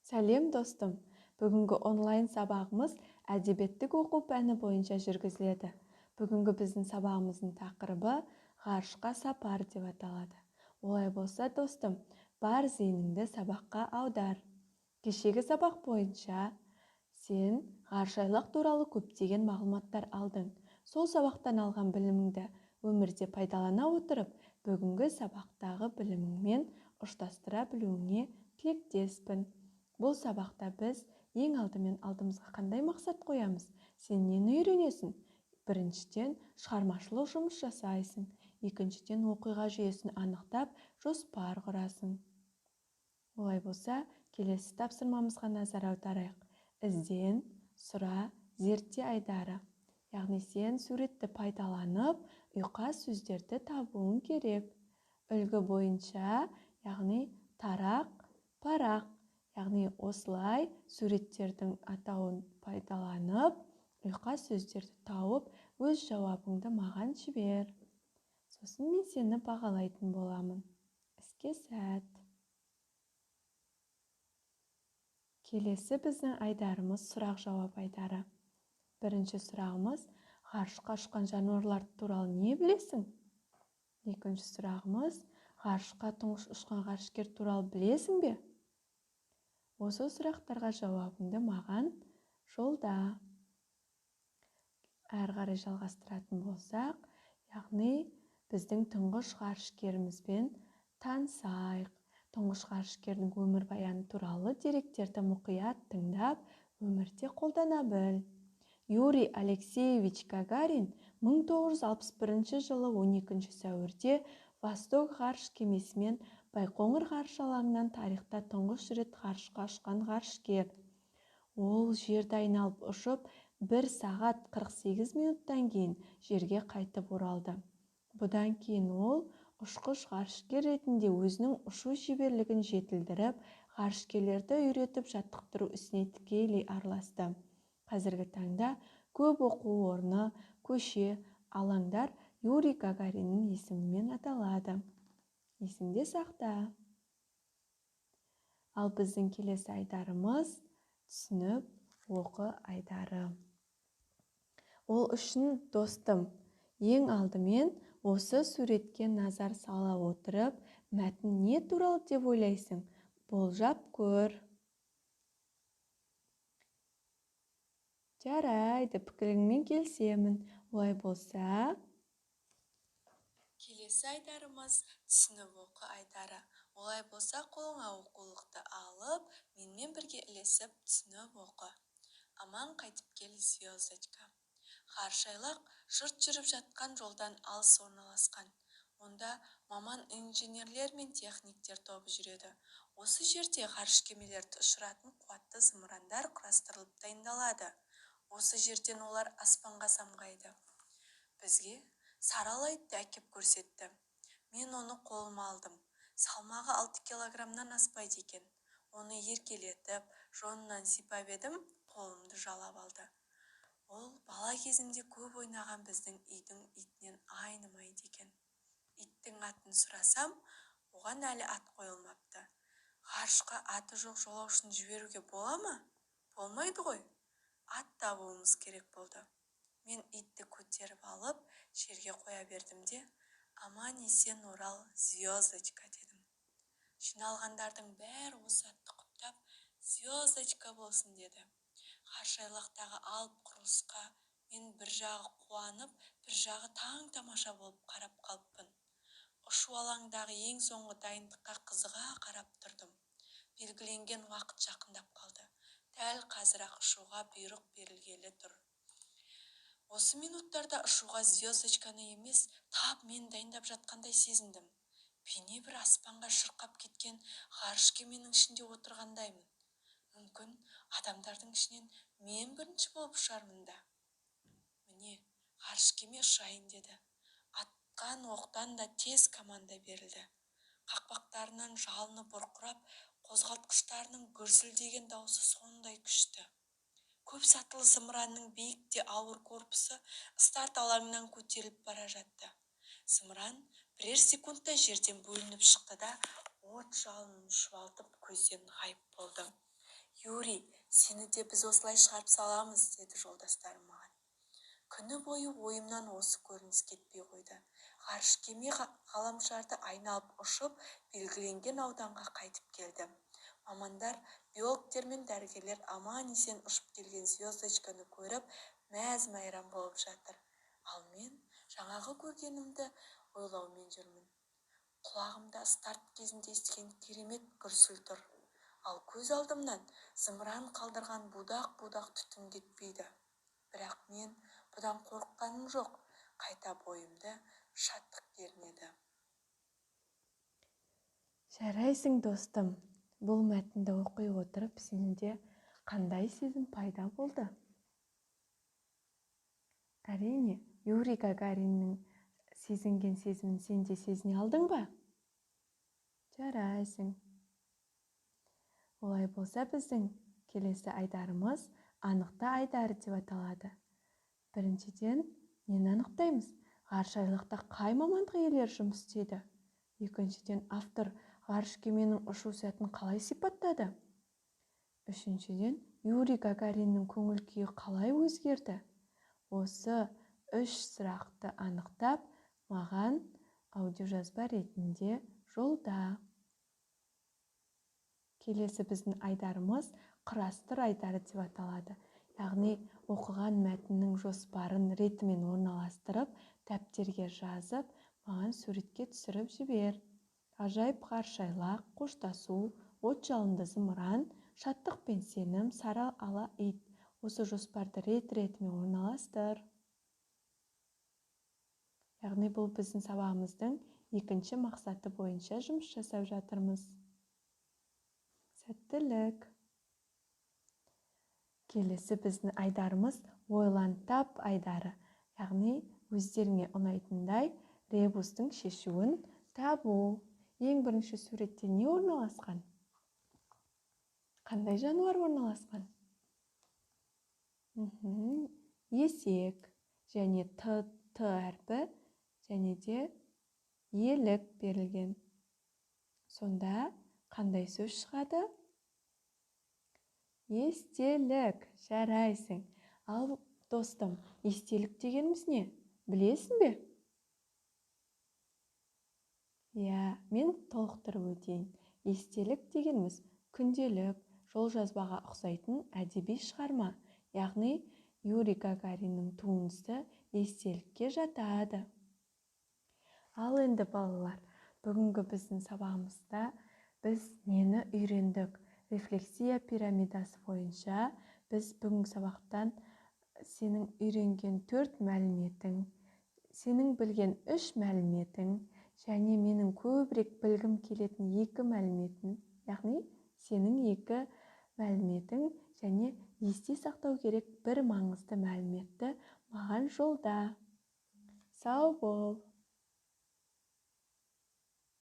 Сәлем достым. Бүгінгі онлайн сабағымыз әдебиеттік оқу пәні бойынша жүргізіледі. Бүгінгі біздің сабағымыздың тақырыбы ғарышқа сапар деп аталады. Олай болса, достым, бар зейініңді сабаққа аудар. Кешегі сабақ бойынша сен ғарышайлақ туралы көптеген мағлұматтар алдың. Сол сабақтан алған біліміңді өмірде пайдалана отырып, бүгінгі сабақтағы біліміңмен ұштастыра білуіңе тілектеспін. Бұл сабақта біз ең алдымен алдымызға қандай мақсат қоямыз? Сен нені үйренесің? Біріншіден, шығармашылық жұмыс жасайсың. Екіншіден, оқиға жүйесін анықтап, жоспар құрасың. Олай болса, келесі тапсырмамызға назар аударайық. Ізден, сұра, зерте айдары. Яғни сен суретті пайдаланып, ұйқас сөздерді табуың керек. Үлгі бойынша, яғни тарақ, парақ. Яғни осылай суреттердің атауын пайдаланып, ұйқас сөздерді тауып, өз жауабыңды маған жібер. Сосын мен сені бағалайтын боламын. Іске сәт. Келесі біздің айдарымыз сұрақ-жауап айдары. Бірінші сұрағымыз: ғарышқа ұшқан жануарлар туралы не білесің? Екінші сұрағымыз: ғарышқа тұңғыш ұшқан ғарышкер туралы білесің бе? Осы сұрақтарға жауабыңды маған жолда. Әрі қарай жалғастыратын болсақ, яғни біздің тұңғыш ғарышкерімізбен танысайық. Тұңғыш ғарышкердің өмірбаяны туралы деректерді мұқият тыңдап, өмірде қолдана біл. Юрий Алексеевич Гагарин 1961 жылы 12 сәуірде Восток ғарыш кемесімен Байқоңыр ғарыш алаңынан тарихта тұңғыш рет ғарышқа ұшқан ғарышкер. Ол жерді айналып ұшып 1 сағат 48 минуттан кейін жерге қайтып оралды. Бұдан кейін ол ұшқыш ғарышкер ретінде өзінің ұшу шеберлігін жетілдіріп, ғарышкерлерді үйретіп жаттықтыру ісіне тікелей араласты. Қазіргі таңда көп оқу орны, көше, алаңдар Юрий Гагариннің есімімен аталады. Есіңде сақта. Ал біздің келесі айдарымыз түсініп оқы айдары. Ол үшін, достым, ең алдымен осы суретке назар сала отырып, мәтін не туралы деп ойлайсың? Болжап көр. Жарайды, пікіріңмен келісемін. Олай болса, келесі айдарымыз түсініп оқы айдары. Олай болса, қолыңа оқулықты алып, менімен бірге ілесіп түсініп оқы. Аман қайтып кел, звездочка. Ғарышайлақ жұрт жүріп жатқан жолдан алыс орналасқан. Онда маман инженерлер мен техниктер тобы жүреді. Осы жерде ғарыш кемелерді ұшыратын қуатты зымырандар құрастырылып дайындалады. Осы жерден олар аспанға самғайды. Бізге сары алайды әкеп көрсетті. Мен оны қолыма алдым. Салмағы 6 килограммнан аспайды екен. Оны еркелетіп, жонынан сипап едім, қолымды жалап алды. Ол бала кезімде көп ойнаған біздің үйдің итінен айнымайды екен. Иттің атын сұрасам, оған әлі ат қойылмапты. Ғарышқа аты жоқ жолаушыны жіберуге бола ма? Болмайды ғой. Ат табуымыз керек болды. Мен итті көтеріп алып, жерге қоя бердім де, аман есен орал, звездочка дедім. Жиналғандардың бәрі осы атты құптап, звездочка болсын деді. Ғарышайлақтағы алып құрылысқа мен бір жағы қуанып, бір жағы таң-тамаша болып қарап қалыппын. Ұшу алаңдағы ең соңғы дайындыққа қызыға қарап тұрдым. Белгіленген уақыт жақындап қалды. Дәл қазір-ақ ұшуға бұйрық берілгелі тұр. Осы минуттарда ұшуға звездочканы емес, тап мен дайындап жатқандай сезіндім. Бейне бір аспанға шырқап кеткен ғарыш кеменің ішінде отырғандаймын. Мүмкін адамдардың ішінен мен бірінші болып ұшармын да. Міне, ғарыш кеме ұшайын деді. Атқан оқтан да тез команда берілді. Қақпақтарынан жалыны бұрқырап, қозғалтқыштарының гүрсілдеген даусы сондай күшті. Көп сатылы зымыранның биік те ауыр корпусы старт алаңынан көтеріліп бара жатты. Зымыран бірер секундта жерден бөлініп шықты да, от жалынын шұбалтып көзден ғайып болды. Юрий, сені де біз осылай шығарып саламыз, деді жолдастарым маған. Күні бойы ойымнан осы көрініс кетпей қойды. Ғарыш кеме ғаламшарды айналып ұшып, белгіленген ауданға қайтып келді. Мамандар, биологтер мен дәрігерлер аман-есен ұшып келген звездочканы көріп, мәз-майрам болып жатыр. Ал мен жаңағы көргенімді ойлаумен жүрмін. Құлағымда старт кезінде естіген керемет гүрсіл тұр. Ал көз алдымнан зымыран қалдырған будақ-будақ түтін кетпейді. Бірақ мен бұдан қорыққаным жоқ, қайта бойымда шаттық кернеді. Жарайсың, достым. Бұл мәтінді оқи отырып, сенде қандай сезім пайда болды? Әрине, Юрий Гагариннің сезінген сезімін сен де сезіне алдың ба? Жарайсың. Олай болса, біздің келесі айдарымыз анықта айдары деп аталады. Біріншіден, нені анықтаймыз? Ғарышайлықта қай мамандық иелері жұмыс істейді? Екіншіден, автор ғарыш кеменің ұшу сәтін қалай сипаттады? Үшіншіден, Юрий Гагариннің көңіл күйі қалай өзгерді? Осы 3 сұрақты анықтап, маған аудиожазба ретінде жолда. Келесі біздің айдарымыз құрастыр айдары деп аталады. Яғни оқыған мәтіннің жоспарын ретімен орналастырып, дәптерге жазып, маған суретке түсіріп жібер. Ғажайып ғарышайлақ, қоштасу, от жалынды зымыран, шаттық пен сенім, сары ала ит. Осы жоспарды ретімен орналастыр. Яғни бұл біздің сабағымыздың екінші мақсаты бойынша жұмыс жасап жатырмыз. Сәттілік. Келесі біздің айдарымыз ойлан-тап айдары. Яғни өздеріңе ұнайтындай ребустың шешуін табу. Ең бірінші суретте не орналасқан? Қандай жануар орналасқан? Есек және т әрпі және де елік берілген. Сонда қандай сөз шығады? Естелік. Жарайсың. Ал, достым, естелік дегеніміз не? Білесің бе? Мен толықтырып өтейін. Естелік дегеніміз күнделік, жол жазбаға ұқсайтын әдеби шығарма. Яғни Юрий Гагариннің туындысы естелікке жатады. Ал енді балалар, бүгінгі біздің сабағымызда біз нені үйрендік? Рефлексия пирамидасы бойынша біз бүгінгі сабақтан сенің үйренген 4 мәліметің, сенің білген 3 мәліметің, және менің көбірек білгім келетін 2 мәліметің, яғни сенің 2 мәліметің және есте сақтау керек бір маңызды мәліметті маған жолда. Сау бол!